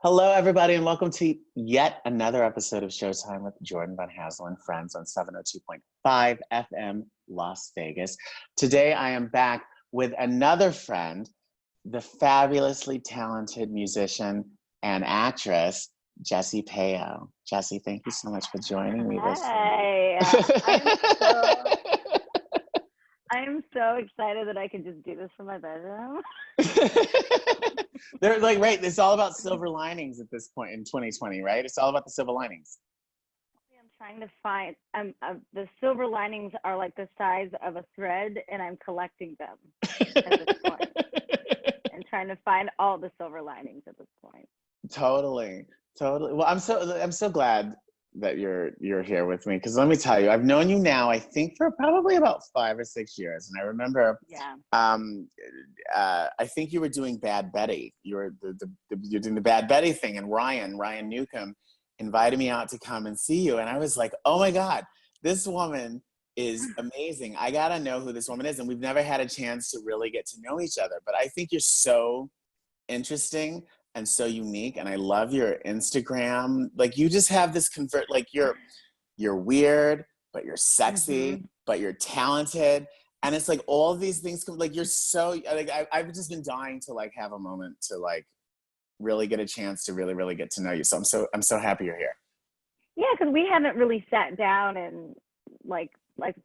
Hello, everybody, and welcome to yet another episode of Showtime with Jordan Van Hazel and Friends on 702.5 FM Las Vegas. Today, I am back with another friend, the fabulously talented musician and actress, Jessie Payo. Jessie, thank you so much for joining me this I'm so excited that I can just do this from my bedroom. They're like, right, it's all about silver linings at this point in 2020, right? It's all about the silver linings. I'm trying to find, the silver linings are like the size of a thread, and I'm collecting them at this point. And trying to find all the silver linings at this point. Totally. Well, I'm so glad that you're here with me, because let me tell you, I've known you now, I think, for probably about 5 or 6 years, and I remember I think you were doing Bad Betty. You were you're doing the Bad Betty thing, and Ryan Newcomb invited me out to come and see you, and I was like, oh my God, this woman is amazing. I gotta know who this woman is, and we've never had a chance to really get to know each other, but I think you're so interesting and so unique, and I love your Instagram. Like, you just have this like you're weird, but you're sexy, but you're talented, and it's like all these things come, like, you're so, like, I've just been dying to like have a moment to like really get a chance to really get to know you. So I'm so happy you're here. Yeah, because we haven't really sat down and like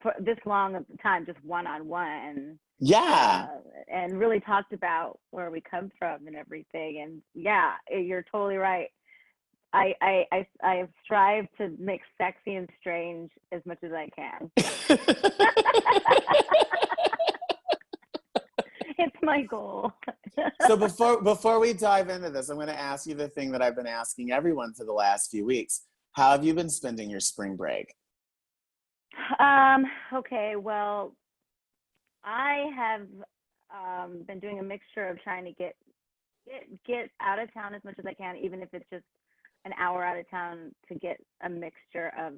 for this long of time, just one-on-one. Yeah. And really talked about where we come from and everything. And yeah, you're totally right. I strive to make sexy and strange as much as I can. It's my goal. So before we dive into this, I'm going to ask you the thing that I've been asking everyone for the last few weeks. How have you been spending your spring break? Okay, well, I have been doing a mixture of trying to get out of town as much as I can, even if it's just an hour out of town, to get a mixture of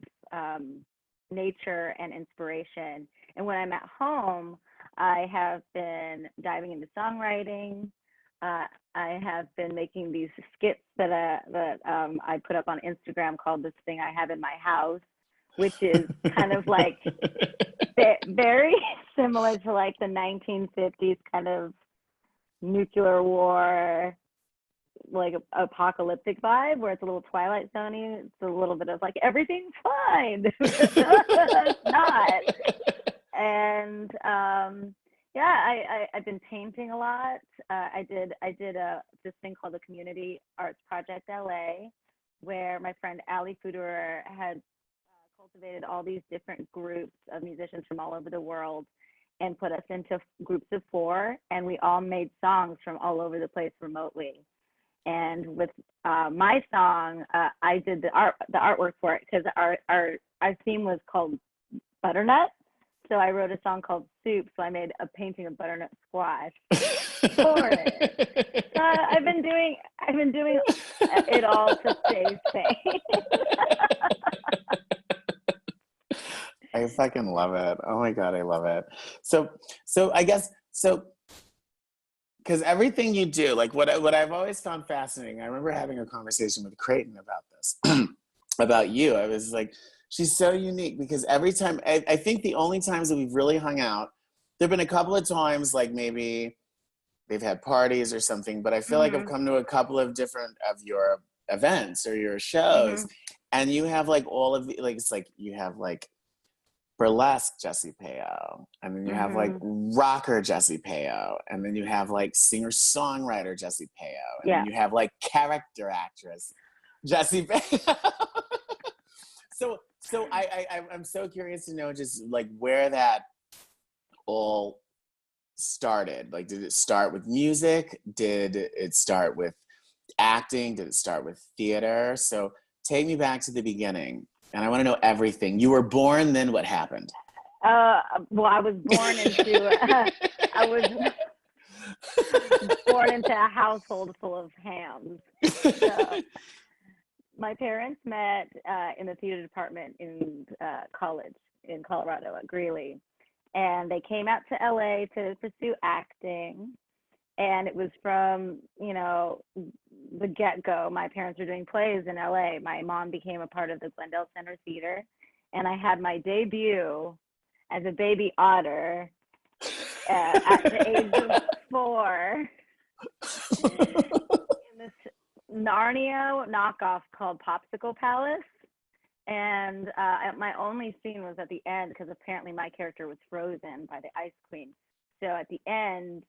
nature and inspiration. And when I'm at home, I have been diving into songwriting. I have been making these skits that I put up on Instagram called This Thing I Have in My House, which is kind of like very similar to like the 1950s kind of nuclear war, like apocalyptic vibe, where it's a little Twilight Zone-y. It's a little bit of like, everything's fine. It's not. And I've been painting a lot. I did this thing called the Community Arts Project LA, where my friend Ali Fuderer had cultivated all these different groups of musicians from all over the world and put us into groups of 4, and we all made songs from all over the place remotely. And with my song, I did the artwork for it, because our theme was called Butternut. So I wrote a song called Soup. So I made a painting of butternut squash for it. I've been doing it all to stay sane. I fucking love it. Oh my God, I love it. So I guess, because everything you do, like what I've always found fascinating, I remember having a conversation with Creighton about this, about you. I was like, she's so unique, because every time, I think the only times that we've really hung out, there've been a couple of times, like maybe they've had parties or something, but I feel like I've come to a couple of different of your events or your shows, and you have like all of the, like, it's like you have like burlesque Jessie Payo, and then you have like rocker Jessie Payo, and then you have like singer-songwriter Jessie Payo, and then you have like character actress Jessie Payo. So I'm so curious to know just like where that all started. Like, did it start with music? Did it start with acting? Did it start with theater? So take me back to the beginning, and I want to know everything. You were born, then what happened? Well, I was born into a household full of hams. So, my parents met in the theater department in college in Colorado at Greeley, and they came out to LA to pursue acting. And it was from, the get-go, my parents were doing plays in LA. My mom became a part of the Glendale Center Theater, and I had my debut as a baby otter at the age of 4 in this Narnia knockoff called Popsicle Palace. And my only scene was at the end, because apparently my character was frozen by the Ice Queen. So at the end,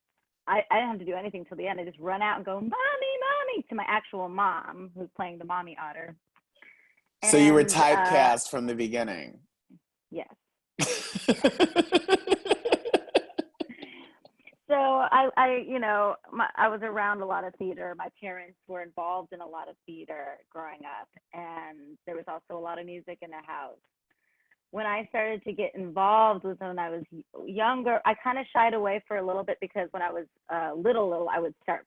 I didn't have to do anything till the end. I just run out and go, "Mommy, mommy," to my actual mom, who's playing the mommy otter. So you were typecast from the beginning. Yes. So I was around a lot of theater. My parents were involved in a lot of theater growing up, and there was also a lot of music in the house. When I started to get involved was when I was younger. I kind of shied away for a little bit, because when I was little, I would start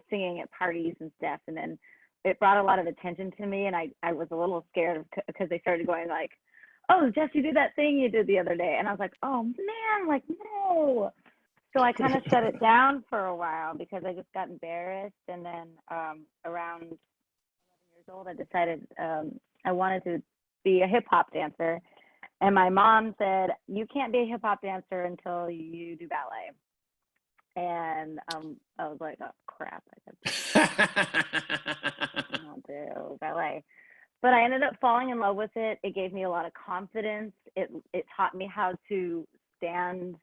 singing at parties and stuff, and then it brought a lot of attention to me, and I was a little scared because they started going like, "Oh, Jess, you did that thing you did the other day," and I was like, "Oh man, like no." So I kind of shut it down for a while because I just got embarrassed. And then around 11 years old, I decided I wanted to be a hip hop dancer. And my mom said, "You can't be a hip hop dancer until you do ballet." And I was like, "Oh crap, I don't do ballet." But I ended up falling in love with it. It gave me a lot of confidence. It taught me how to stand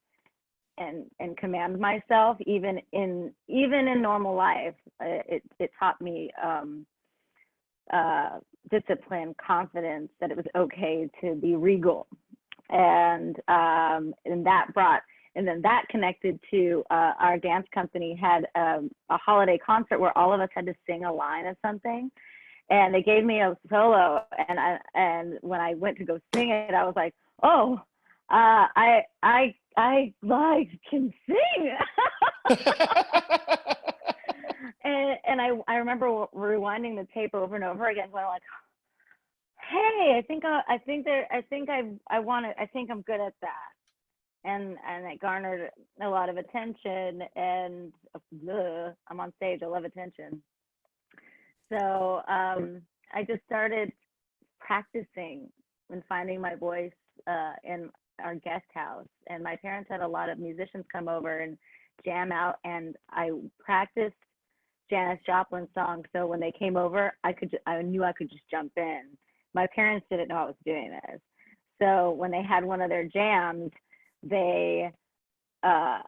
and command myself, even in normal life. It taught me discipline, confidence, that it was okay to be regal, and then that connected to our dance company had a holiday concert where all of us had to sing a line of something, and they gave me a solo, and when I went to go sing it, I was like, "Oh, I like can sing." and I remember rewinding the tape over and over again, going like, "Hey, I think I'm good at that." And it garnered a lot of attention, and I'm on stage, I love attention. So I just started practicing and finding my voice in our guest house. And my parents had a lot of musicians come over and jam out, and I practiced Janis Joplin songs. So when they came over, I knew I could just jump in. My parents didn't know I was doing this. So when they had one of their jams, they I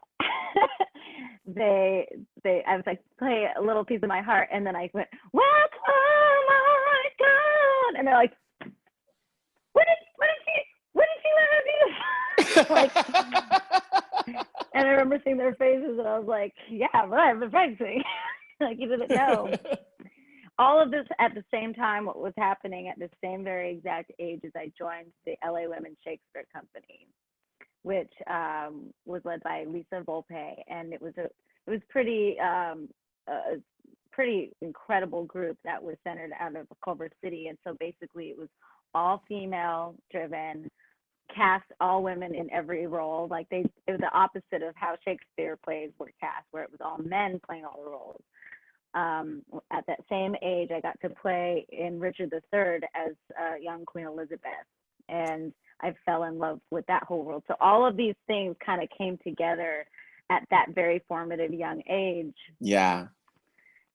was like, "Play a little piece of my heart," and then I went, "What's my God?" And they're like, what did she let her do?" Like, and I remember seeing their faces, and I was like, "Yeah, but I've been practicing." Like, you didn't know. All of this at the same time, what was happening at the same very exact age as I joined the LA Women's Shakespeare Company, which was led by Lisa Volpe, and it was pretty incredible group that was centered out of Culver City. And so basically it was all female driven, cast all women in every role. Like it was the opposite of how Shakespeare plays were cast, where it was all men playing all the roles. At that same age, I got to play in Richard III as young Queen Elizabeth, and I fell in love with that whole world. So all of these things kind of came together at that very formative young age. Yeah.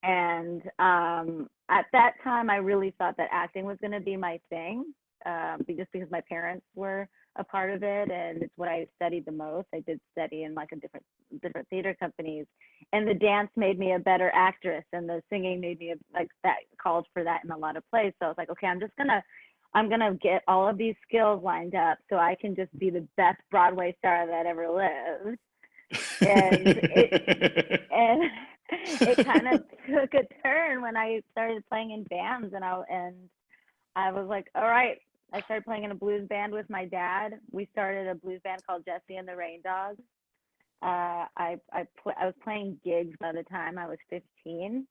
And at that time, I really thought that acting was going to be my thing, just because my parents were a part of it, and it's what I studied the most. I did study in like a different theater companies, and the dance made me a better actress, and the singing made me like that, called for that in a lot of plays. So I was like, okay, I'm gonna get all of these skills lined up so I can just be the best Broadway star that ever lived. And it kind of took a turn when I started playing in bands, and I was like, all right. I started playing in a blues band with my dad. We started a blues band called Jessie and the Rain Dogs. I was playing gigs by the time I was 15.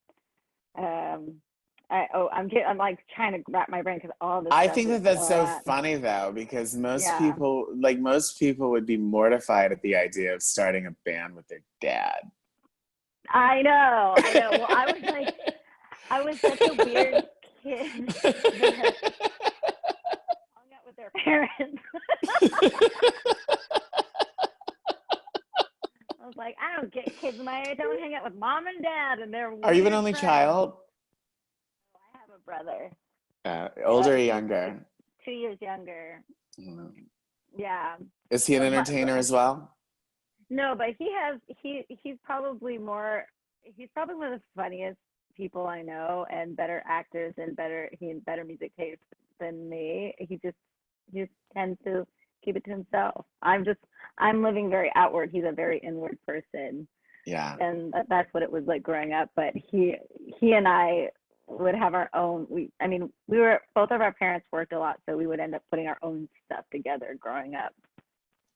I'm like trying to wrap my brain because all this. I think that's so funny though, because most people would be mortified at the idea of starting a band with their dad. I know. Well, I was like, I was such a weird kid that hung out with their parents. I was like, I don't get kids my age. I don't hang out with mom and dad and their Are you an weird only friends. child? I have a brother. Older or He's younger? 2 years younger. Mm. Yeah. Is he an But entertainer as well? no, but he's probably more, he's probably one of the funniest people I know, and better actors, and better music taste than me. He just tends to keep it to himself. I'm living very outward. He's a very inward person. Yeah. And that's what it was like growing up. But he and I would have our own. We were, both of our parents worked a lot, so we would end up putting our own stuff together growing up.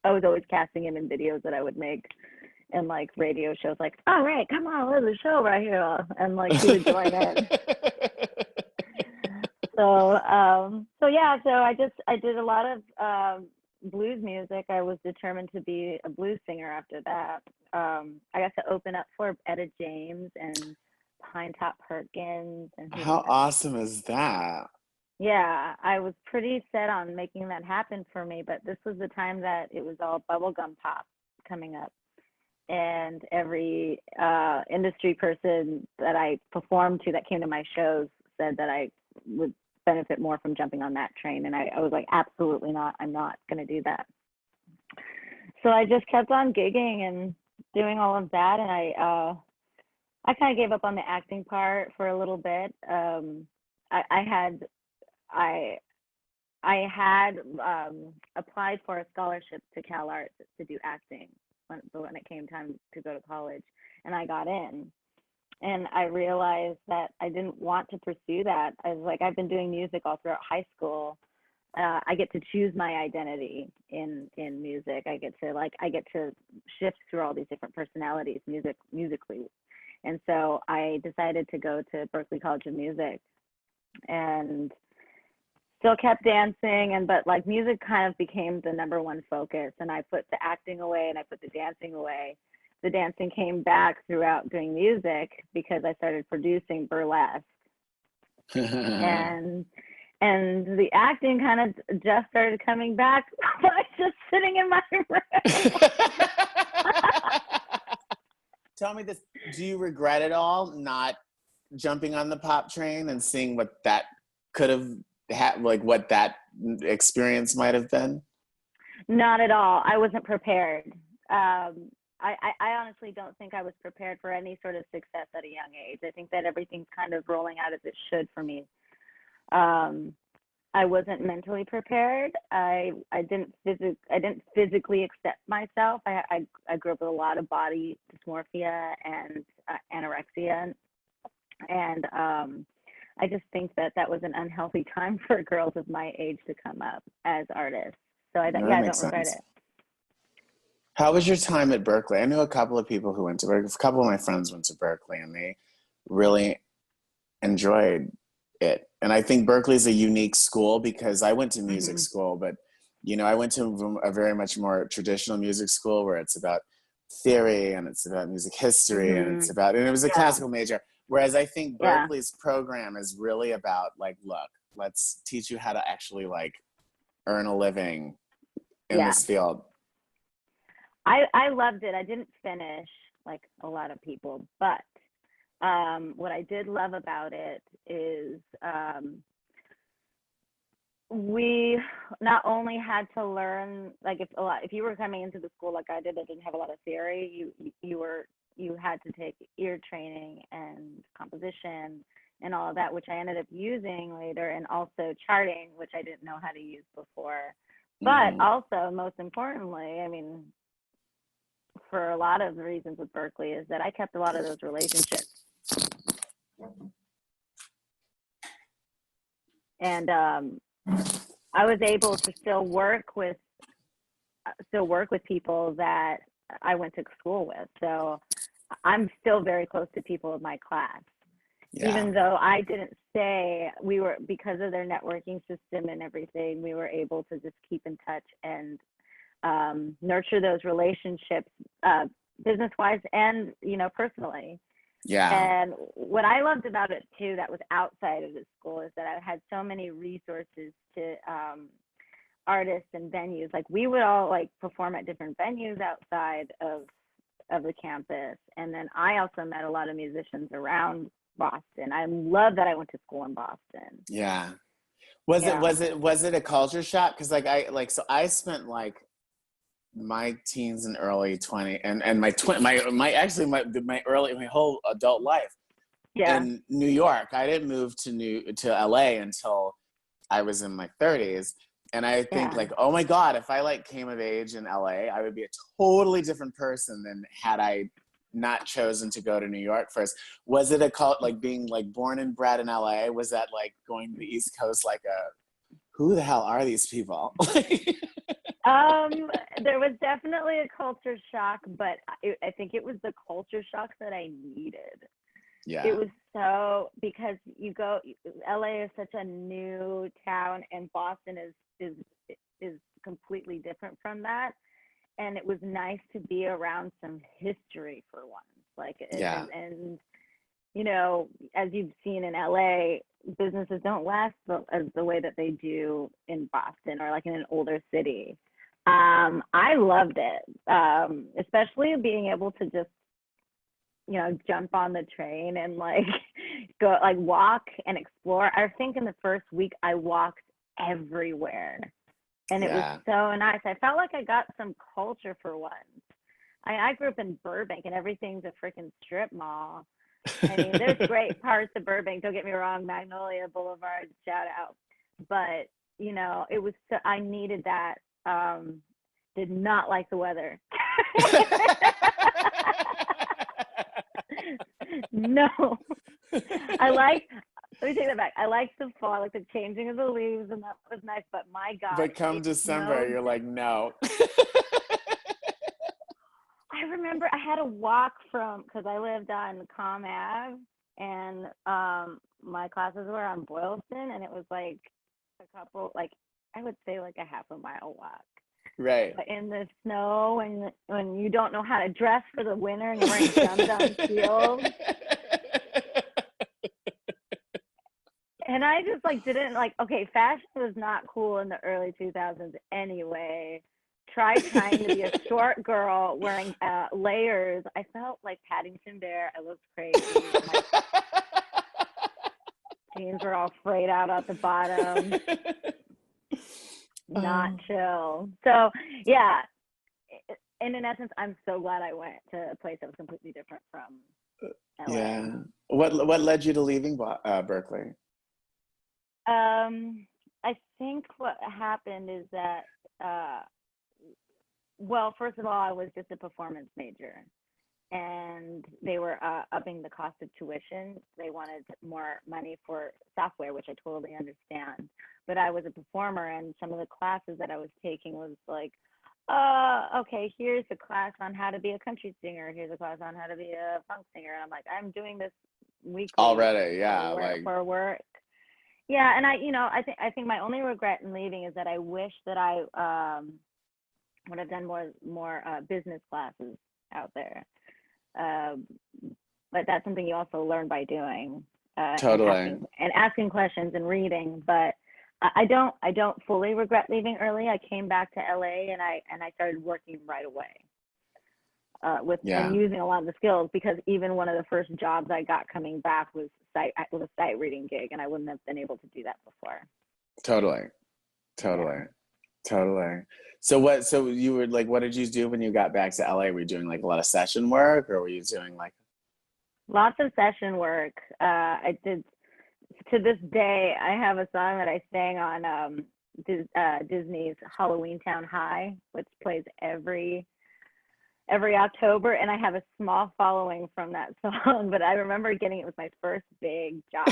I was always casting him in videos that I would make, and like radio shows, like, all right, come on, there's a show right here, and like he would join in. So I did a lot of blues music. I was determined to be a blues singer after that. I got to open up for Etta James and Pinetop Perkins. And How awesome is that? yeah, I was pretty set on making that happen for me, but this was the time that it was all bubblegum pop coming up. And every industry person that I performed to that came to my shows said that I would benefit more from jumping on that train. And I was like, absolutely not. I'm not going to do that. So I just kept on gigging and doing all of that. And I kind of gave up on the acting part for a little bit. I had applied for a scholarship to Cal Arts to do acting when it came time to go to college, and I got in. And I realized that I didn't want to pursue that. I was like, I've been doing music all throughout high school. I get to choose my identity in music. I get to shift through all these different personalities musically. And so I decided to go to Berklee College of Music, and still kept dancing, but like music kind of became the number one focus, and I put the acting away and I put the dancing away. The dancing came back throughout doing music because I started producing burlesque. and the acting kind of just started coming back by just sitting in my room. Tell me this, do you regret it all not jumping on the pop train and seeing what that could have like what that experience might have been? Not at all. I wasn't prepared. I honestly don't think I was prepared for any sort of success at a young age. I think that everything's kind of rolling out as it should for me. I wasn't mentally prepared. I didn't physically accept myself. I grew up with a lot of body dysmorphia and anorexia, and I just think that was an unhealthy time for girls of my age to come up as artists. So I don't regret it. How was your time at Berklee? I know a couple of people who went to Berklee. A couple of my friends went to Berklee, and they really enjoyed it. And I think Berklee is a unique school because I went to music school, but I went to a very much more traditional music school where it's about theory and it's about music history and it was a classical major. Whereas I think Berklee's program is really about like, look, let's teach you how to actually like earn a living in this field. I loved it. I didn't finish like a lot of people, but what I did love about it is we not only had to learn, like if you were coming into the school like I did, that didn't have a lot of theory, you had to take ear training and composition and all of that, which I ended up using later, and also charting, which I didn't know how to use before. But also, most importantly, I mean, for a lot of the reasons with Berklee is that I kept a lot of those relationships. And I was able to still work with people that I went to school with. So I'm still very close to people in my class. Yeah. Even though I didn't stay, because of their networking system and everything, we were able to just keep in touch and nurture those relationships, business-wise and, personally. Yeah. And what I loved about it too, that was outside of the school, is that I had so many resources to artists and venues. Like we would all like perform at different venues outside of the campus, and then I also met a lot of musicians around Boston. I love that I went to school in Boston. Yeah. Was it Yeah. a culture shock? Because so I spent like my teens and early 20 and my whole adult life Yeah. in New York. I didn't move to LA until I was in my 30s. And I think Yeah. like, oh my God, if I like came of age in LA, I would be a totally different person than had I not chosen to go to New York first. Was it a cult, like being like born and bred in LA? Was that like going to the East Coast like who the hell are these people? There was definitely a culture shock, but I think it was the culture shock that I needed. Yeah. It was so, because LA is such a new town, and Boston is completely different from that. And it was nice to be around some history for once. Like, Yeah. and you know, as you've seen in LA, businesses don't last as the way that they do in Boston or like in an older city. I loved it, especially being able to just, you know, jump on the train and like go, like walk and explore. I think in the first week I walked everywhere, and it was Yeah. so nice. I felt like I got some culture for once. I grew up in Burbank, and everything's a freaking strip mall. I mean, there's great parts of Burbank, don't get me wrong, Magnolia Boulevard, shout out. But, you know, it was so, I needed that. Did not like the weather. No. Let me take that back. I liked the fall, like the changing of the leaves, and that was nice. But my God, But come it December, snowed. you're like, no. I remember I had to walk from, because I lived on Com Ave, and my classes were on Boylston, and it was like a couple, like I would say like a half a mile walk. Right. But in the snow, and when you don't know how to dress for the winter, and you're wearing dumb heels, and I just like didn't like. Okay, fashion was not cool in the early 2000s anyway. Trying to be a short girl wearing layers. I felt like Paddington Bear. I looked crazy. My jeans were all frayed out at the bottom. Not chill. So yeah, and in essence, I'm so glad I went to a place that was completely different from LA. Yeah. What led you to leaving Berkeley? I think what happened is that well, first of all, I was just a performance major, and they were upping the cost of tuition. They wanted more money for software, which I totally understand. But I was a performer, and some of the classes that I was taking was like, okay, here's a class on how to be a country singer. Here's a class on how to be a funk singer. And I'm like, I'm doing this weekly Already, yeah, for work. Yeah, and I think my only regret in leaving is that I wish that I would have done more business classes out there. But that's something you also learn by doing, Totally. and asking questions and reading. But I don't fully regret leaving early. I came back to LA, and I started working right away and using a lot of the skills, because even one of the first jobs I got coming back was a sight reading gig, and I wouldn't have been able to do that before. Totally. So you were like, what did you do when you got back to LA? Were you doing like a lot of session work, or were you doing like lots of session work? I did. To this day, I have a song that I sang on Disney's Halloween Town High, which plays every October, and I have a small following from that song. But I remember getting it was my first big job,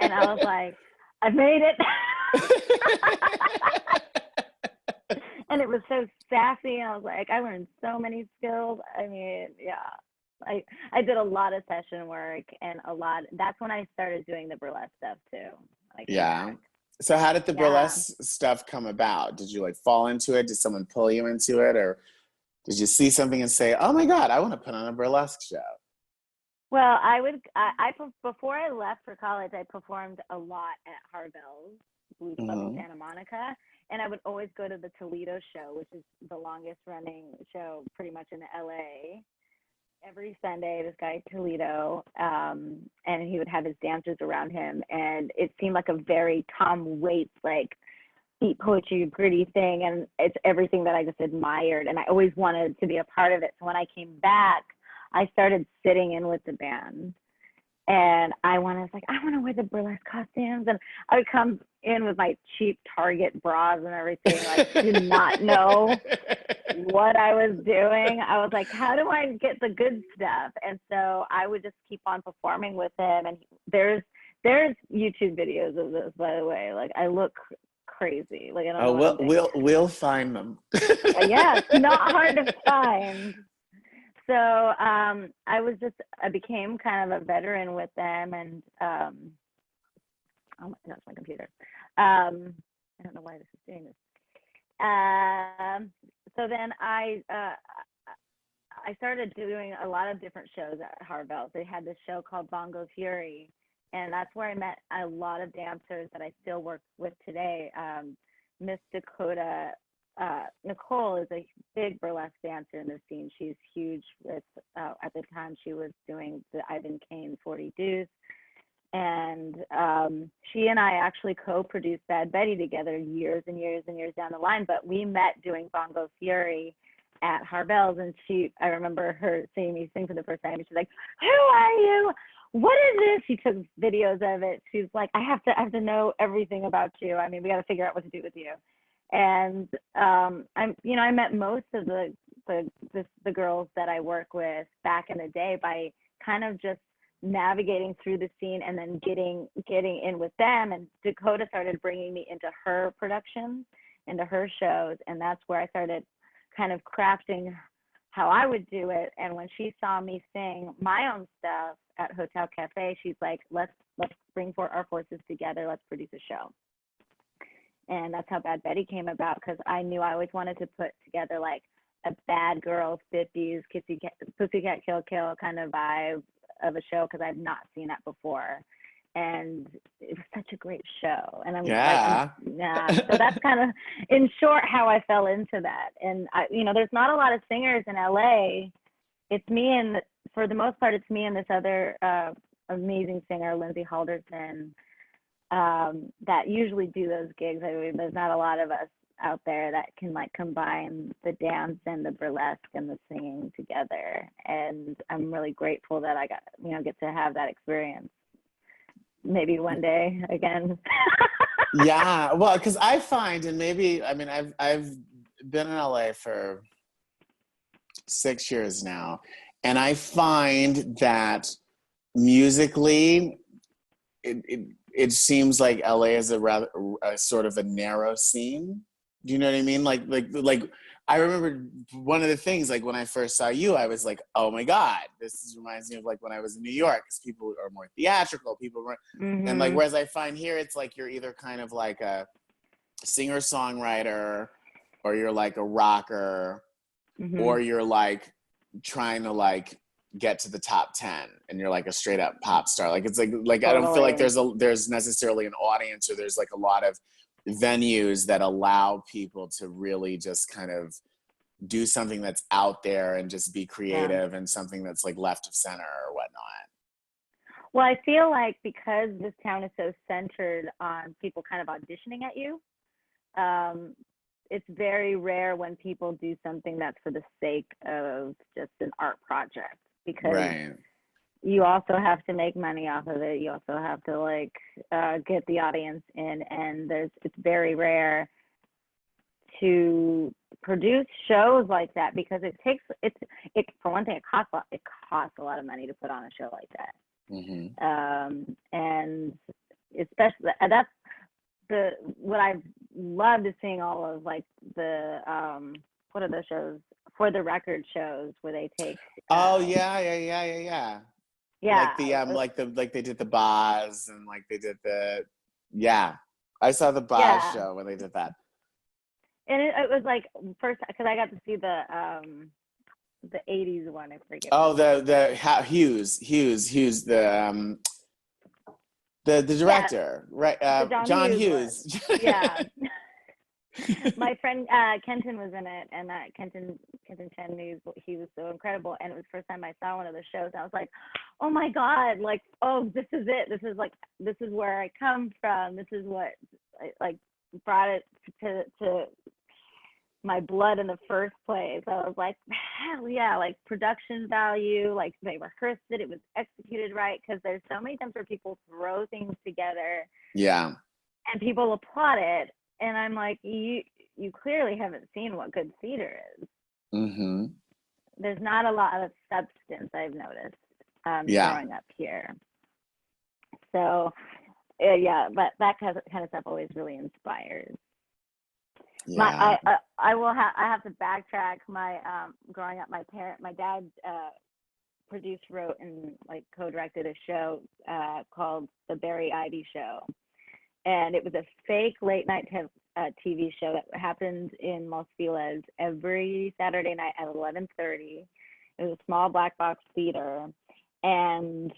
and I was like, I made it. And it was so sassy, and I was like, I learned so many skills. I mean, yeah, I did a lot of session work, and that's when I started doing the burlesque stuff too. Yeah. So how did the burlesque stuff come about? Did you like fall into it? Did someone pull you into it, or did you see something and say, oh my God, I want to put on a burlesque show? Well, before I left for college, I performed a lot at Harvell's Blues Club in Hmm. Santa Monica, and I would always go to the Toledo show, which is the longest running show pretty much in LA. Every Sunday, this guy Toledo, and he would have his dancers around him, and it seemed like a very Tom Waits like deep poetry, gritty thing, and it's everything that I just admired, and I always wanted to be a part of it. So when I came back, I started sitting in with the band, and I was like, I want to wear the burlesque costumes, and I would come in with my cheap Target bras and everything, like did not know what I was doing. I was like, how do I get the good stuff? And so I would just keep on performing with him. And there's YouTube videos of this, by the way. Like I look crazy. Like I don't Oh, know what I'm doing. we'll find them. Yeah, it's not hard to find. So I became kind of a veteran with them, and oh my gosh, my computer. I don't know why this is doing this. So then I started doing a lot of different shows at Harvell. They had this show called Bongo Fury, and that's where I met a lot of dancers that I still work with today. Miss Dakota Nicole is a big burlesque dancer in the scene. She's huge. At the time, she was doing the Ivan Kane 40 Deuce. And she and I actually co-produced Bad Betty together years and years and years down the line. But we met doing Bongo Fury at Harvell's, and I remember her seeing me sing for the first time, and she's like, "Who are you? What is this?" She took videos of it. She's like, I have to know everything about you. I mean, we got to figure out what to do with you." And I met most of the girls that I work with back in the day by kind of just navigating through the scene and then getting in with them. And Dakota started bringing me into her productions, into her shows, and that's where I started kind of crafting how I would do it. And when she saw me sing my own stuff at Hotel Cafe, she's like, let's bring our forces together, let's produce a show. And that's how Bad Betty came about, because I knew I always wanted to put together like a bad girl 50s Pussycat Kill Kill kind of vibe of a show, because I've not seen that before. And it was such a great show. And Yeah. So that's kind of, in short, how I fell into that. And there's not a lot of singers in LA. It's me, and for the most part, it's me and this other amazing singer, Lindsay Halderson, that usually do those gigs. I mean, there's not a lot of us out there that can like combine the dance and the burlesque and the singing together. And I'm really grateful that I get to have that experience. Maybe one day again. Yeah, well, because I find, and maybe, I mean, I've been in LA for 6 years now, and I find that musically, it seems like LA is a sort of a narrow scene. Do you know what I mean? Like I remember one of the things, like when I first saw you, I was like, oh my God, reminds me of like when I was in New York, because people are more theatrical, and like, whereas I find here, it's like you're either kind of like a singer-songwriter, or you're like a rocker, or you're like trying to like get to the top 10 and you're like a straight up pop star. Like it's like totally. I don't feel like there's necessarily an audience, or there's like a lot of venues that allow people to really just kind of do something that's out there and just be creative, and something that's like left of center or whatnot. Well, I feel like because this town is so centered on people kind of auditioning at you, it's very rare when people do something that's for the sake of just an art project, because you also have to make money off of it. You also have to like get the audience in, and it's very rare to produce shows like that, because for one thing, it costs a lot of money to put on a show like that. And especially that's what I've loved, is seeing all of like the what are those shows, for the record shows where they take like they did the Boz, and like they did I saw the Boz show when they did that. And it was like, first, because I got to see the the 80s one, I forget Oh, what it's called. Hughes, the Yeah, director, right? the John John Hughes one. Hughes. Yeah. My friend Kenton was in it, and Kenton Chen, he was so incredible. And it was the first time I saw one of the shows. I was like, oh my god, like, oh, this is it. This is where I come from. This is what like brought it to my blood in the first place. I was like, hell yeah, like production value, like they rehearsed it, it was executed right. Because there's so many times where people throw things together Yeah. and people applaud it, and I'm like, you clearly haven't seen what good theater is. Mm-hmm. There's not a lot of substance, I've noticed, Yeah. growing up here. So yeah, but that kind of stuff always really inspires. Yeah. I have to backtrack. My growing up, my dad produced, wrote, and like co-directed a show called The Barry Ivy Show, and it was a fake late night TV show that happened in Los Feliz every Saturday night at 11:30. It was a small black box theater, and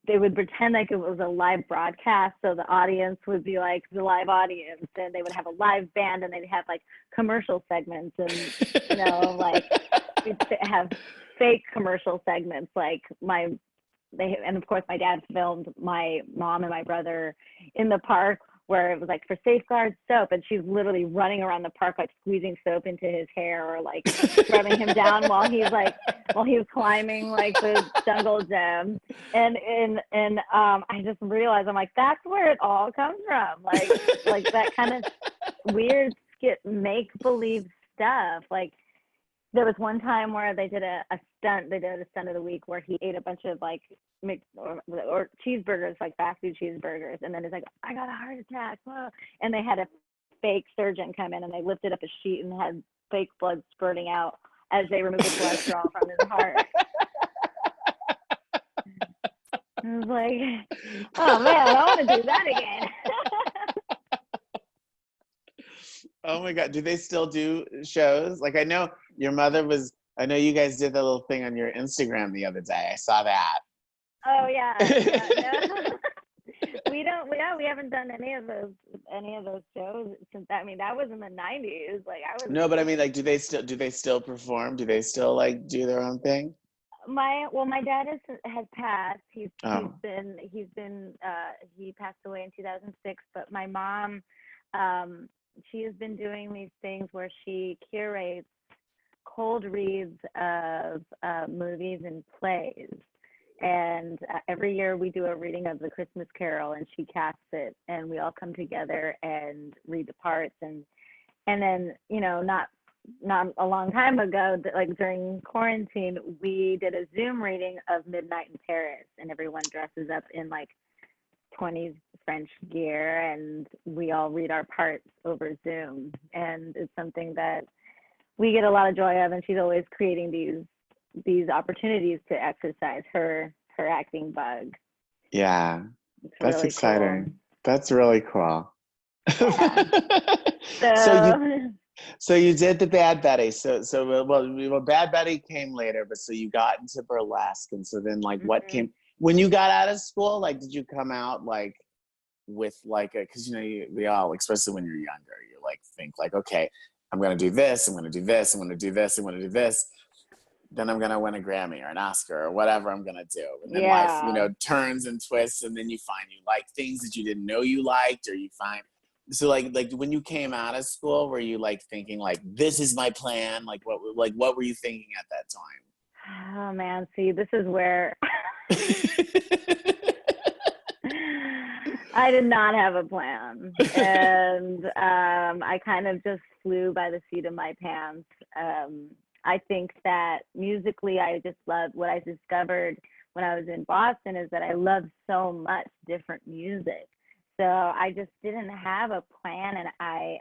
they would pretend like it was a live broadcast, so the audience would be like the live audience, and they would have a live band, and they'd have like commercial segments, and like we'd have fake commercial segments, like and of course my dad filmed my mom and my brother in the park where it was like for Safeguard soap, and she's literally running around the park like squeezing soap into his hair or like rubbing him down while he was climbing like the jungle gym. And I just realized, I'm like, that's where it all comes from, like that kind of weird skit make believe stuff. Like there was one time where they did a stunt. They did a stunt of the week where he ate a bunch of like mixed or cheeseburgers, like fast food cheeseburgers, and then he's like, I got a heart attack. Whoa. And they had a fake surgeon come in, and they lifted up a sheet and had fake blood spurting out as they removed the cholesterol from his heart. I was like, oh man, I want to do that again. Oh my God. Do they still do shows? Like I know I know you guys did that little thing on your Instagram the other day. I saw that. Oh yeah. No. We haven't done any of those shows since, I mean, that was in the 90s. Like I was No, but I mean, like, do they still perform? Do they still like do their own thing? my dad has passed. Oh. He passed away in 2006, but my mom, she has been doing these things where she curates cold reads of movies and plays. And every year we do a reading of The Christmas Carol, and she casts it, and we all come together and read the parts. And then, not a long time ago, like during quarantine, we did a Zoom reading of Midnight in Paris, and everyone dresses up in like 20s French gear, and we all read our parts over Zoom. And it's something that we get a lot of joy of, and she's always creating these opportunities to exercise her acting bug. Yeah. It's That's really exciting. cool. That's really cool. Yeah. So So so you did the Bad Betty. Well, Bad Betty came later, but so you got into burlesque, and so then like what mhm. came when you got out of school? Like, did you come out like with like a, because we all, especially when you're younger, you like think like, okay, I'm gonna do this, I'm gonna do this, I'm gonna do this, I'm gonna do this, then I'm gonna win a Grammy or an Oscar or whatever I'm gonna do. And then life, Yeah. turns and twists, and then you find you like things that you didn't know you liked, or you find so like when you came out of school, were you like thinking like this is my plan? What were you thinking at Oh man, see, this is where that time? I did not have a plan, and I kind of just flew by the seat of my pants. I think that musically, I just love what I discovered when I was in Boston is that I love so much different music. So I just didn't have a plan, and I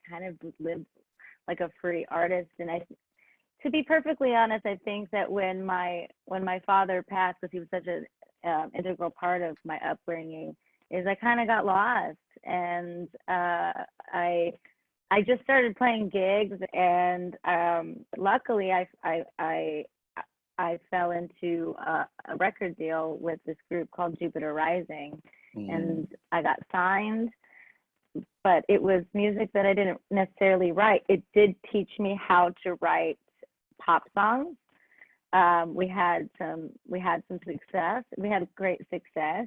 kind of lived like a free artist. And to be perfectly honest, I think that when my father passed, because he was such an integral part of my upbringing, is I kind of got lost, and I I just started playing gigs, and luckily I fell into a record deal with this group called Jupiter Rising, and I got signed. But it was music that I didn't necessarily write. It did teach me how to write pop songs. We had some success. We had great success.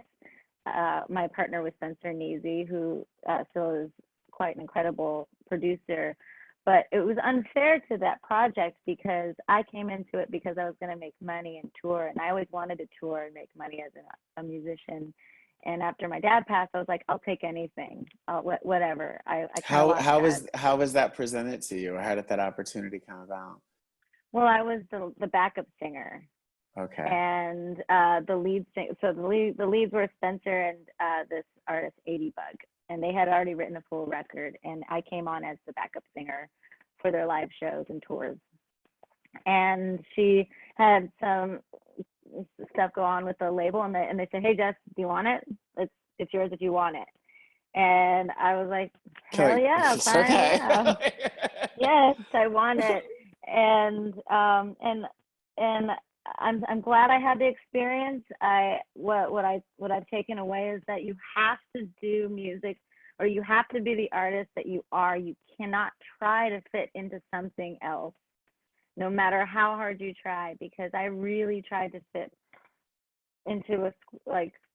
My partner was Spencer Neasy, who still is quite an incredible producer. But it was unfair to that project because I came into it because I was going to make money and tour, and I always wanted to tour and make money as a musician. And after my dad passed, I was like, I'll take anything, whatever. I how was that presented to you, or how did that opportunity come about? Well, I was the backup singer. Okay. And the lead singer, so the leads were Spencer and this artist 80 Bug, and they had already written a full record, and I came on as the backup singer for their live shows and tours. And she had some stuff go on with the label, and they said, "Hey Jess, do you want it? It's yours if you want it." And I was like, "Hell yeah, fine, okay. yeah. Yes, I want it." And I'm glad I had the experience. What I've taken away is that you have to do music, or you have to be the artist that you are. You cannot try to fit into something else, no matter how hard you try, because I really tried to fit into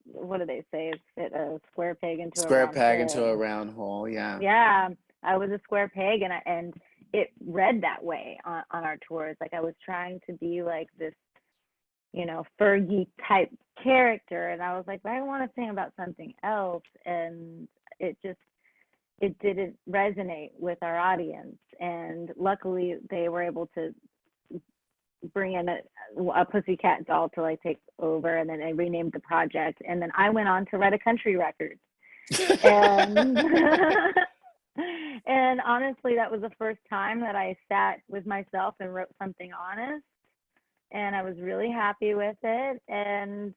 what do they say? Fit a square peg into a round hole. Into a round hole, yeah. Yeah, I was a square peg, and it read that way on our tours. Like I was trying to be like this, Fergie type character, and I was like, I want to sing about something else, and it didn't resonate with our audience. And luckily they were able to bring in a pussycat doll to take over, and then they renamed the project, and then I went on to write a country record. And and honestly, that was the first time that I sat with myself and wrote something honest, and I was really happy with it. And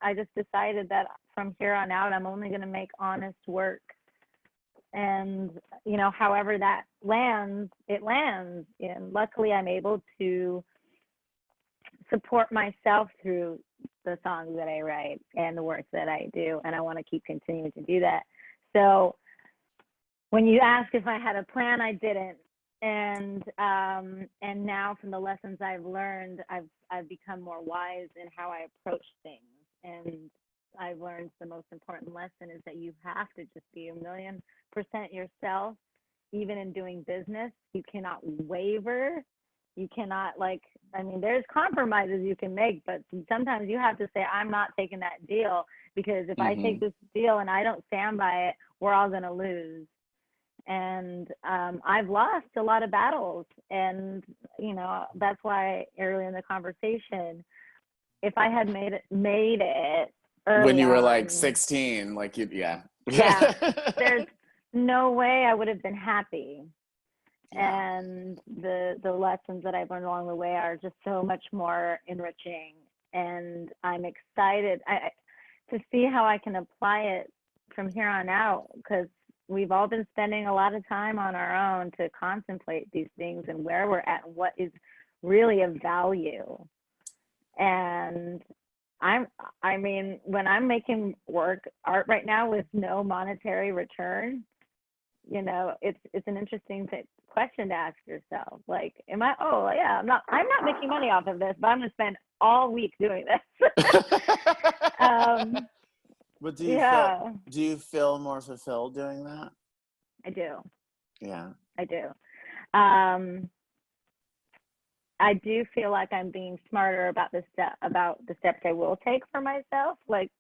I just decided that from here on out, I'm only going to make honest work. And, however that lands, it lands. And luckily, I'm able to support myself through the songs that I write and the work that I do. And I want to keep continuing to do that. So when you ask if I had a plan, I didn't. And now from the lessons I've learned, I've become more wise in how I approach things. And I've learned the most important lesson is that you have to just be 1,000,000% yourself, even in doing business. You cannot waver. You cannot there's compromises you can make, but sometimes you have to say, I'm not taking that deal, because if I take this deal and I don't stand by it, we're all going to lose. And I've lost a lot of battles, and that's why early in the conversation, if I had made it early when you were on, 16, yeah, there's no way I would have been happy. Yeah. And the lessons that I've learned along the way are just so much more enriching, and I'm excited to see how I can apply it from here on out, because we've all been spending a lot of time on our own to contemplate these things and where we're at and what is really of value. And when I'm making art right now with no monetary return, it's an interesting question to ask yourself. Like, I'm not making money off of this, but I'm going to spend all week doing this. But do you feel more fulfilled doing that? I do. Yeah. I do. I do feel like I'm being smarter about the steps I will take for myself. Like,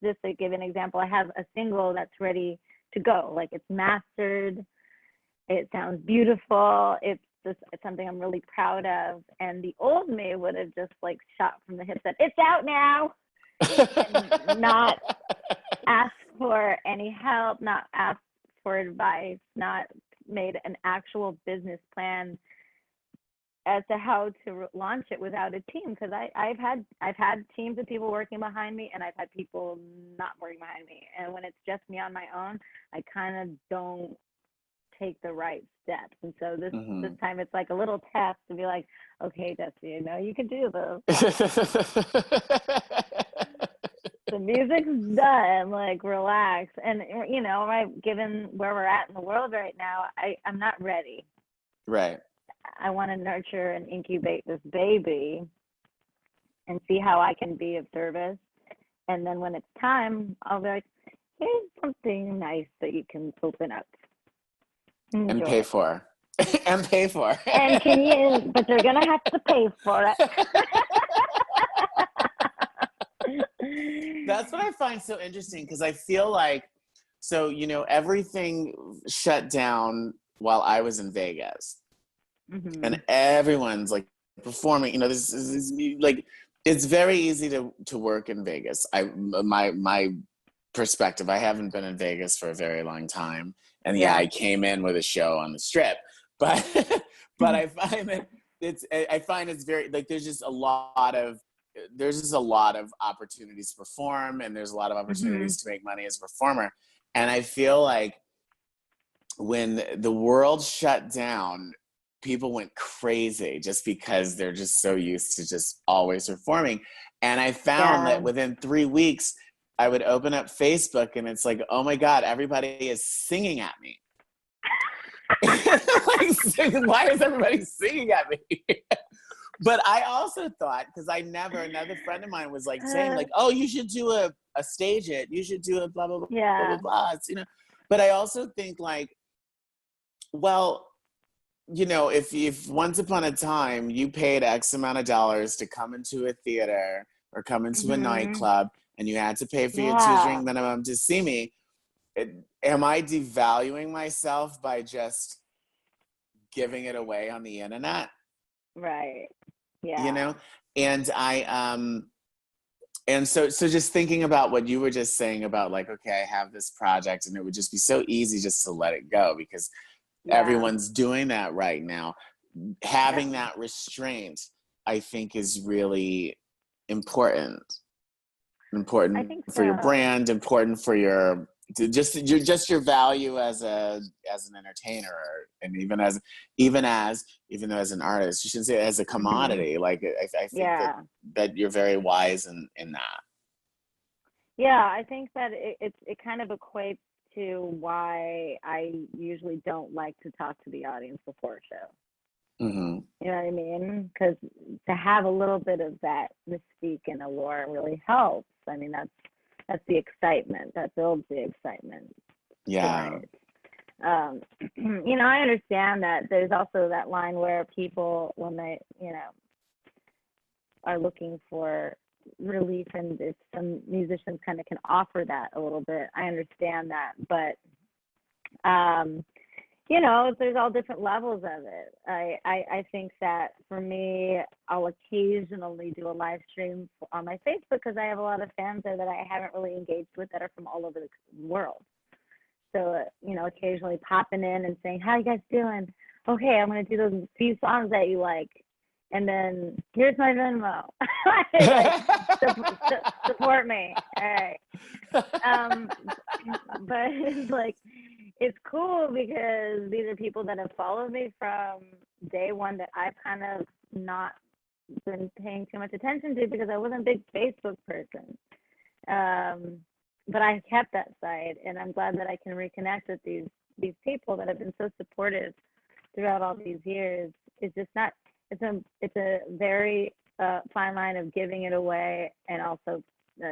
just to give an example, I have a single that's ready to go. Like, it's mastered. It sounds beautiful. It's something I'm really proud of. And the old me would have just shot from the hip, said, "It's out now," and not asked for any help, not asked for advice, not made an actual business plan as to how to launch it without a team. Because I've had teams of people working behind me, and I've had people not working behind me. And when it's just me on my own, I kind of don't take the right steps. And so this Mm-hmm. time it's like a little test to be like, okay, Jessie, you know you can do this. The music's done, like relax. And you know, right, given where we're at in the world right now, I'm not ready. Right. I want to nurture and incubate this baby and see how I can be of service. And then when it's time, I'll be like, here's something nice that you can open up. Enjoy. And pay for. And pay for. And can you, but you're going to have to pay for it. That's what I find so interesting, because I feel like, so, you know, everything shut down while I was in Vegas. Mm-hmm. And everyone's like performing, you know, this is like, it's very easy to work in Vegas. My perspective, I haven't been in Vegas for a very long time. And yeah, I came in with a show on the Strip, but I find that it's very, like, there's just a lot of opportunities to perform, and there's a lot of opportunities to make money as a performer. And I feel like when the world shut down, people went crazy just because they're just so used to just always performing. And I found that within 3 weeks, I would open up Facebook and it's like, oh my God, everybody is singing at me. Like, why is everybody singing at me? But I also thought, because another friend of mine was like saying like, oh, you should do a stage it. You should do a blah, blah, blah, blah, blah, blah. It's, you know, but I also think like, well, you know, if once upon a time you paid X amount of dollars to come into a theater or come into a nightclub, and you had to pay for your 2-drink minimum to see me, am I devaluing myself by just giving it away on the internet? Right. Yeah. You know, and and so just thinking about what you were just saying about like, okay, I have this project, and it would just be so easy just to let it go, because everyone's doing that right now. Having that restraint, I think, is really important. Important for your brand, important for your your value as an entertainer, and even though as an artist, you shouldn't say it as a commodity. Like I think that you're very wise in that. Yeah, I think that it kind of equates to why I usually don't like to talk to the audience before a show. Mm-hmm. You know what I mean? Because to have a little bit of that mystique and allure really helps. I mean, that's the excitement. That builds the excitement. Yeah. You know, I understand that there's also that line where people, when they, you know, are looking for relief, and if some musicians kind of can offer that a little bit, I understand that. But you know, there's all different levels of it. I think that for me, I'll occasionally do a live stream on my Facebook, because I have a lot of fans there that I haven't really engaged with that are from all over the world. So, you know, occasionally popping in and saying, how you guys doing? Okay, I'm going to do those few songs that you like. And then here's my Venmo. Like, support me. All right. But it's like, it's cool because these are people that have followed me from day one that I've kind of not been paying too much attention to, because I wasn't a big Facebook person. But I kept that side, and I'm glad that I can reconnect with these people that have been so supportive throughout all these years. It's just not, it's a very fine line of giving it away and also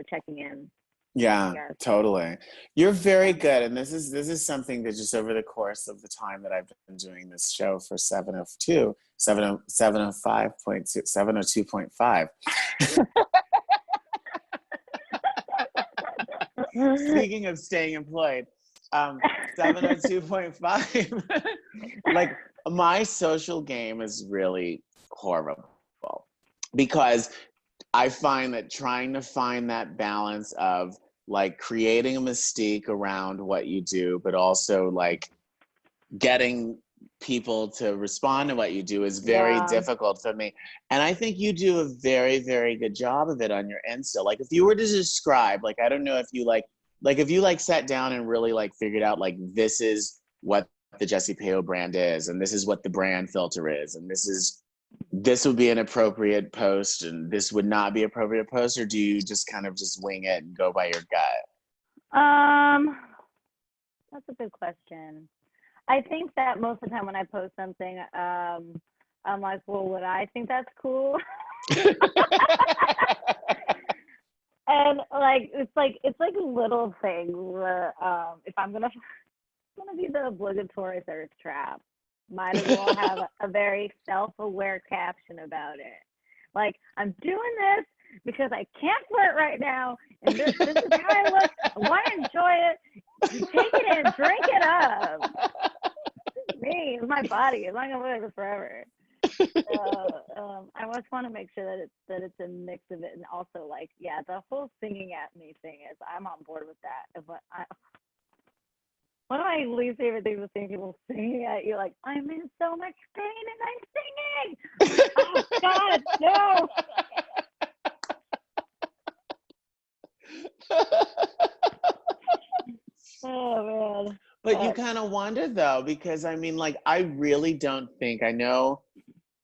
checking in. Yeah, totally. You're very good. And this is something that just over the course of the time that I've been doing this show for 702.5. Speaking of staying employed, 702.5. Like, my social game is really horrible, because I find that trying to find that balance of like creating a mystique around what you do, but also like getting people to respond to what you do is very difficult for me. And I think you do a very, very good job of it on your Insta. Like, if you were to describe, like, I don't know if you if you sat down and really like figured out like, this is what the Jessie Payo brand is, and this is what the brand filter is, and this would be an appropriate post, and this would not be appropriate post, or do you just kind of just wing it and go by your gut? That's a good question. I think that most of the time when I post something, I'm like, well, would I think that's cool? And like it's like a little thing where if I'm gonna be the obligatory thirst trap, might as well have a very self-aware caption about it. Like, I'm doing this because I can't flirt right now, and this is how I look. I want to enjoy it. Take it in, drink it up. It's me, it's my body. It's not gonna live it forever. I just want to make sure that it's a mix of it, and also like, yeah, the whole singing at me thing is, I'm on board with that. One of my least favorite things is seeing people singing at you, like, I'm in so much pain and I'm singing. Oh God, no. Oh man. But you kind of wonder though, because I mean, like, I really don't think I know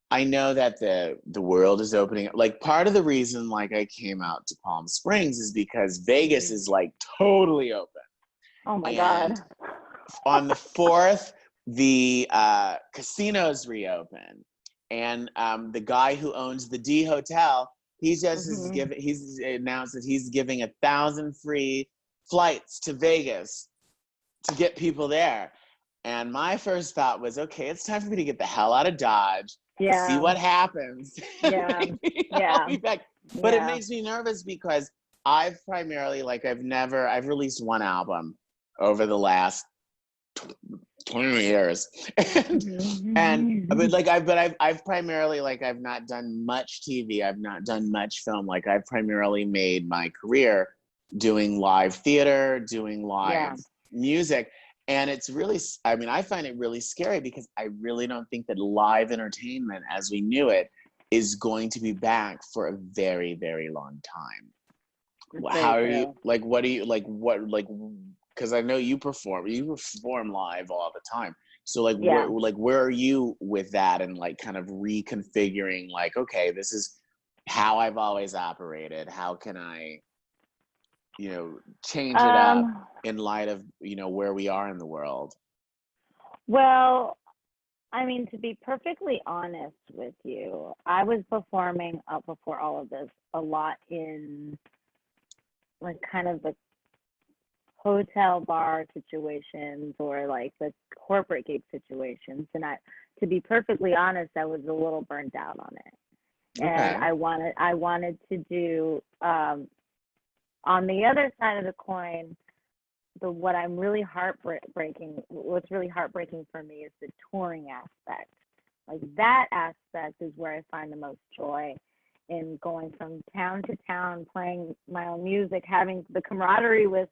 that the world is opening. Like, part of the reason like I came out to Palm Springs is because Vegas is like totally open. Oh my God. On the 4th, the casinos reopen, and the guy who owns the D Hotel, he's announced that he's giving 1,000 free flights to Vegas to get people there. And my first thought was, okay, it's time for me to get the hell out of Dodge. Yeah. See what happens. Yeah. I'll be back. But it makes me nervous because I've primarily, like, I've released one album over the last 20 years. I've primarily, like, I've not done much TV. I've not done much film. Like, I've primarily made my career doing live theater, doing live music. And it's really, I mean, I find it really scary because I really don't think that live entertainment as we knew it is going to be back for a very, very long time. How are you, like, what do you, like, what, like, because I know you perform live all the time. So like, where are you with that, and like kind of reconfiguring, like, okay, this is how I've always operated. How can I, change it up in light of, where we are in the world? Well, I mean, to be perfectly honest with you, I was performing up before all of this a lot in like kind of the hotel bar situations or like the corporate gig situations. And to be perfectly honest, I was a little burnt out on it. Okay. And I wanted to do, on the other side of the coin, what's really heartbreaking for me is the touring aspect. Like, that aspect is where I find the most joy in going from town to town, playing my own music, having the camaraderie with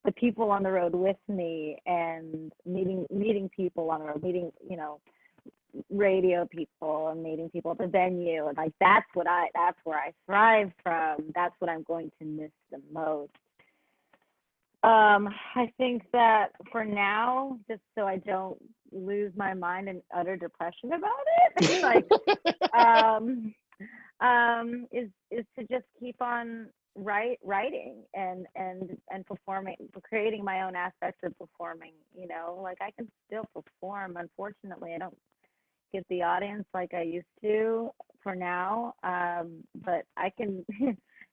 the people on the road with me, and meeting people on the road, meeting, radio people, and meeting people at the venue. And like, that's where I thrive from. That's what I'm going to miss the most. I think that for now, just so I don't lose my mind in utter depression about it, like, is to just keep on writing and performing, creating my own aspects of performing. Like, I can still perform. Unfortunately, I don't get the audience like I used to for now, but I can.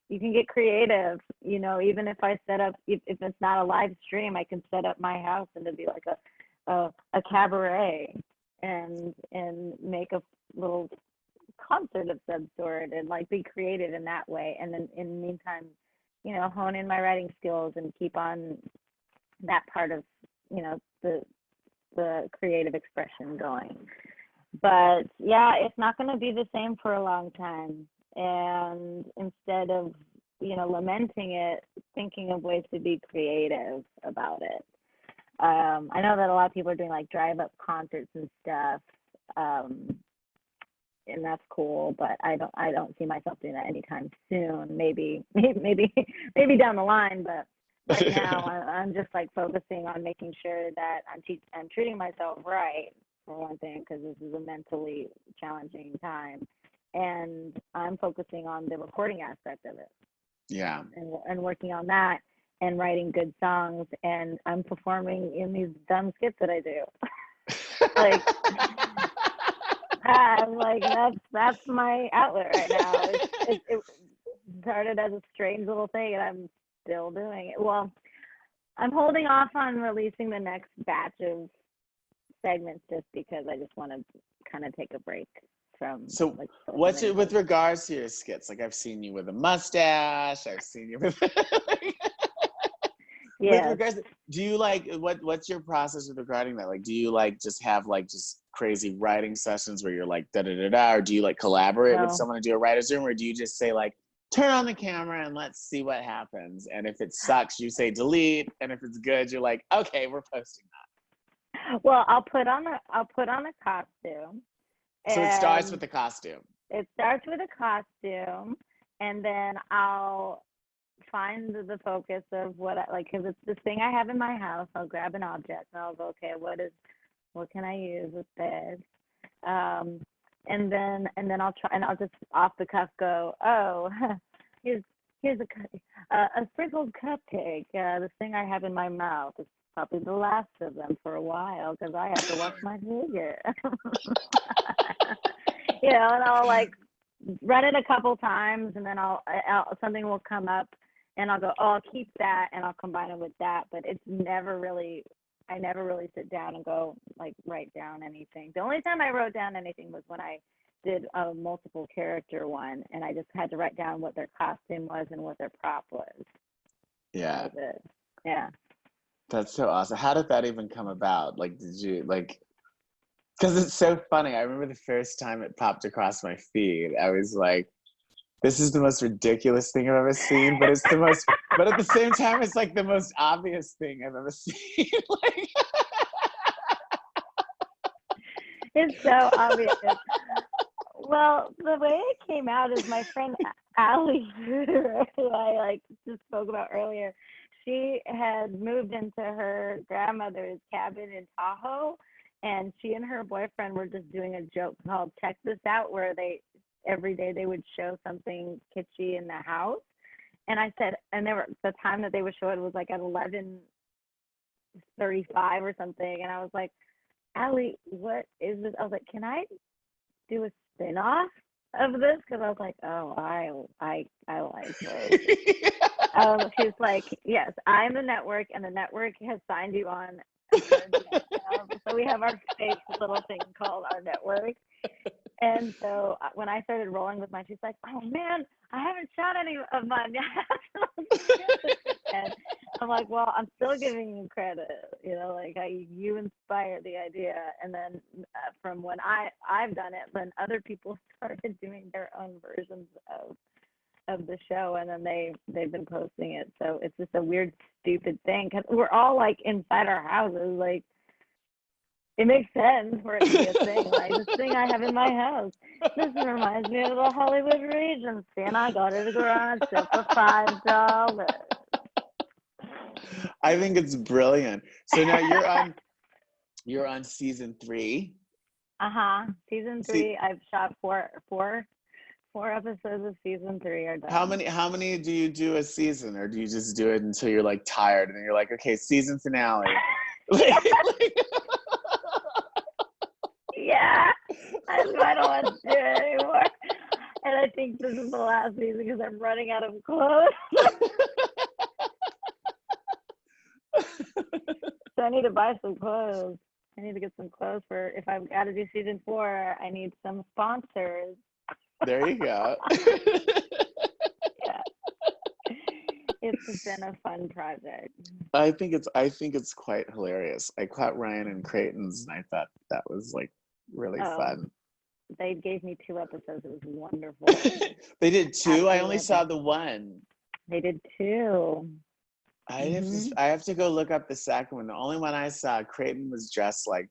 You can get creative, even if I set up, if it's not a live stream, I can set up my house and it'd be like a cabaret and make a little concert of some sort, and like be creative in that way. And then in the meantime, hone in my writing skills and keep on that part of, the creative expression going. But yeah, it's not going to be the same for a long time. And instead of, lamenting it, thinking of ways to be creative about it. I know that a lot of people are doing like drive-up concerts and stuff, and that's cool. But I don't see myself doing that anytime soon. Maybe down the line. But right now I'm just like focusing on making sure that I'm treating myself right, for one thing, because this is a mentally challenging time, and I'm focusing on the recording aspect of it. Yeah. And working on that and writing good songs, and I'm performing in these dumb skits that I do. Like, I'm like, that's my outlet right now. It started as a strange little thing, and I'm still doing it. Well, I'm holding off on releasing the next batch of segments just because I just want to kind of take a break from. So like, what's it with regards to your skits? Like, I've seen you with a mustache. I've seen you with. Yeah. With regards, do you like what's your process with regarding that? Like, do you like just have like just crazy writing sessions where you're like da da da da, or do you like collaborate with someone to do a writer's room, or do you just say like turn on the camera and let's see what happens? And if it sucks, you say delete, and if it's good, you're like, okay, we're posting that. Well, I'll put on a costume. So it starts with the costume. It starts with a costume, and then I'll find the focus of what I like, because it's this thing I have in my house. I'll grab an object and I'll go, okay, what can I use with this? And then I'll try, and I'll just off the cuff go, oh, here's a sprinkled cupcake. This thing I have in my mouth. It's probably the last of them for a while because I have to wash my finger. You know, and I'll like run it a couple times, and then I'll something will come up, and I'll go, oh, I'll keep that, and I'll combine it with that. But it's never really, I never really sit down and go like write down anything. The only time I wrote down anything was when I did a multiple character one, and I just had to write down what their costume was and what their prop was. Yeah. That was it. Yeah. That's so awesome. How did that even come about? Like, did you like? Because it's so funny. I remember the first time it popped across my feed, I was like, this is the most ridiculous thing I've ever seen, but it's the most, but at the same time, it's like the most obvious thing I've ever seen. Like, it's so obvious. Well, the way it came out is my friend Allie, who I like just spoke about earlier. She had moved into her grandmother's cabin in Tahoe, and she and her boyfriend were just doing a joke called "Check This Out," where every day they would show something kitschy in the house. And I said, and the time that they would show it was like at 11:35 or something, and I was like, Allie, what is this? I was like, can I do a spin-off of this? Because I was like, oh, I like this. She's like, yes, I'm the network, and the network has signed you on. So we have our fake little thing called our network. And so when I started rolling with mine, she's like, oh man, I haven't shot any of mine yet. And I'm like, well, I'm still giving you credit, you know, like you inspired the idea. And then from when I've done it, then other people started doing their own versions of the show, and then they've been posting it. So it's just a weird, stupid thing, because we're all like inside our houses, like it makes sense for it to be a thing. Like this thing I have in my house, this reminds me of the Hollywood Regency, and I got it at a garage sale for $5. I think it's brilliant. So now you're on season 3. Season 3. I've shot four episodes of season 3 are done. How many do you do a season, or do you just do it until you're like tired and then you're like, okay, season finale? Yeah, I don't want to do it anymore. And I think this is the last season because I'm running out of clothes. So I need to buy some clothes. I need to get some clothes for if I've got to do season 4. I need some sponsors. There you go. Yeah. It's been a fun project. I think it's quite hilarious. I caught Ryan and Creighton's, and I thought that was like really fun. They gave me 2 episodes. It was wonderful. They did 2? I only saw the 1. They did 2. I have to go look up the second one. The only one I saw, Creighton was dressed like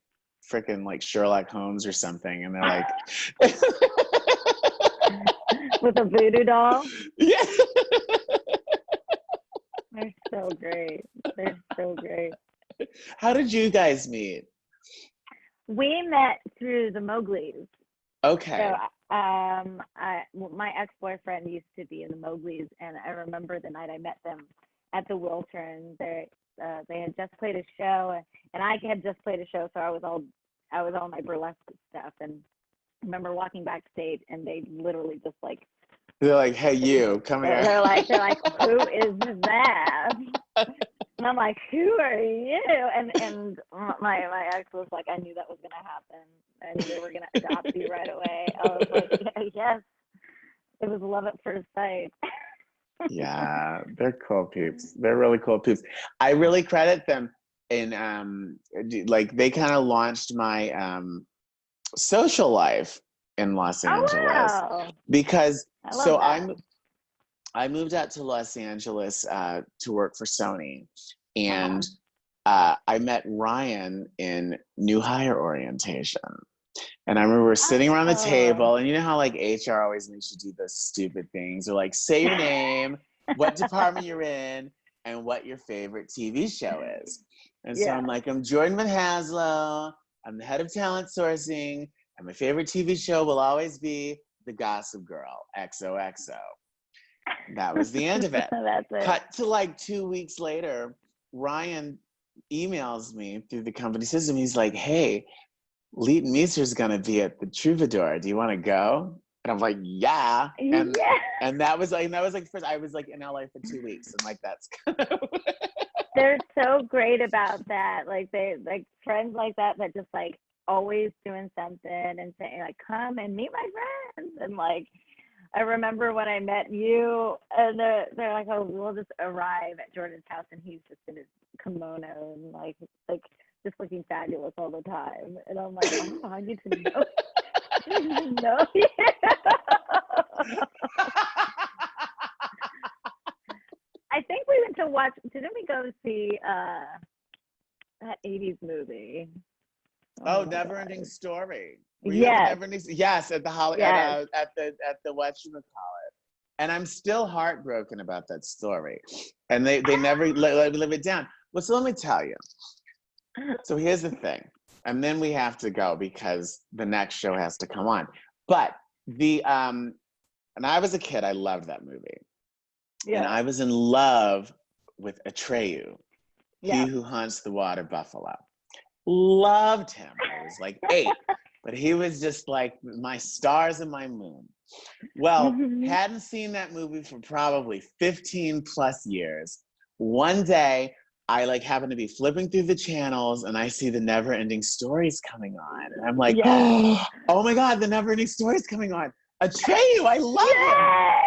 freaking like Sherlock Holmes or something, and they're like with a voodoo doll. Yeah. They're so great. They're so great. How did you guys meet? We met through the Mowgli's. Okay. So, my ex-boyfriend used to be in the Mowgli's, and I remember the night I met them at the Wiltern. They had just played a show, and I had just played a show, so I was all my burlesque stuff. And I remember walking backstage, and they literally just like They're like, hey, you, come here. they're like, who is that? And I'm like, who are you? And my ex was like, I knew that was gonna happen. I knew they were gonna adopt you right away. I was like, yes, it was love at first sight. Yeah, they're cool peeps. They're really cool peeps. I really credit them in like they kind of launched my social life in Los Angeles. Wow. Because I love that. I moved out to Los Angeles to work for Sony, and I met Ryan in new hire orientation. And I remember we're sitting around the table, and you know how like HR always makes you do those stupid things, or like say your name, what department you're in, and what your favorite TV show is. And so I'm like, I'm Jordan Van Haslo. I'm the head of talent sourcing, and my favorite TV show will always be The Gossip Girl, XOXO. That was the end of it. That's it. Cut to like 2 weeks later, Ryan emails me through the company system. He's like, hey, Leighton Meester's gonna be at the Troubadour. Do you want to go? And I'm like, yeah. And that was like first. I was like in LA for 2 weeks, and like that's kind of. They're so great about that. Like they like friends like that just like always doing something and saying like, come and meet my friends. And like I remember when I met you, and they're like, oh, we'll just arrive at Jordan's house, and he's just in his kimono and like just looking fabulous all the time. And I'm like, oh, I need to know. I need to know you. I think we went to watch, didn't we go see that 80s movie? Oh, Never Ending Story. Yes. Yes, at the Yes. at the whatchamacallit. And I'm still heartbroken about that story. And they never let me live it down. Well, so let me tell you. So here's the thing. And then we have to go because the next show has to come on. But and I was a kid, I loved that movie. Yeah. And I was in love with Atreyu, he who hunts the water buffalo. Loved him. I was like 8, but he was just like my stars and my moon. Well, hadn't seen that movie for probably 15 plus years. One day, I like happen to be flipping through the channels, and I see the Never Ending Stories coming on. And I'm like, oh my God, the Never Ending Stories coming on. Atreyu, I love him.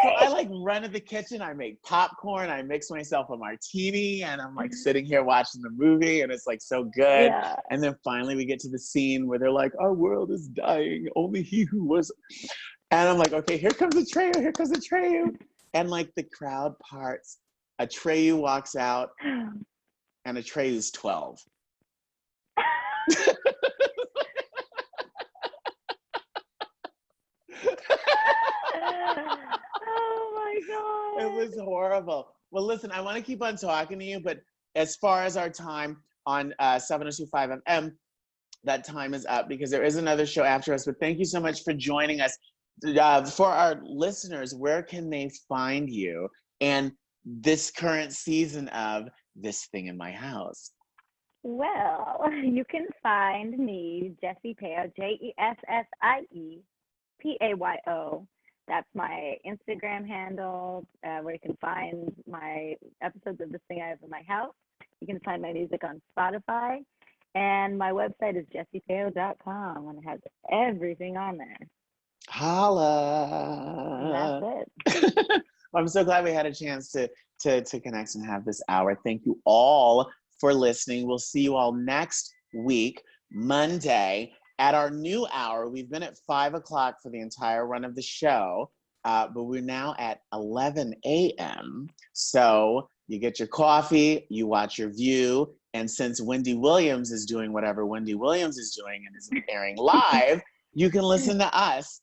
So I like run to the kitchen, I make popcorn, I mix myself a martini, and I'm like sitting here watching the movie, and it's like so good. And then finally we get to the scene where they're like, our world is dying, only he who was. And I'm like, okay, here comes Atreyu, here comes Atreyu. And like the crowd parts, Atreyu walks out, and Atreyu's 12. Oh my God. It was horrible. Well, listen, I want to keep on talking to you, but as far as our time on 702.5 FM, that time is up because there is another show after us. But thank you so much for joining us. For our listeners, where can they find you and this current season of This Thing in My House? Well, you can find me, Jessie Payo, JESSIE That's my Instagram handle, where you can find my episodes of This Thing I Have in My House. You can find my music on Spotify. And my website is jessiepayo.com, and it has everything on there. Holla. And that's it. Well, I'm so glad we had a chance to connect and have this hour. Thank you all for listening. We'll see you all next week, Monday, at our new hour. We've been at 5 o'clock for the entire run of the show, but we're now at 11 a.m. So you get your coffee, you watch your View, and since Wendy Williams is doing whatever Wendy Williams is doing and is airing live, you can listen to us.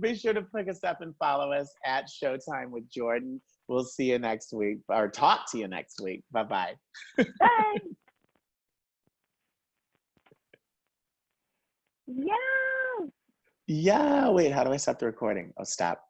Be sure to pick us up and follow us at Showtime with Jordan We'll see you next week, or talk to you next week. Bye-bye. Bye. Yeah. Yeah, wait, how do I stop the recording? Oh, stop.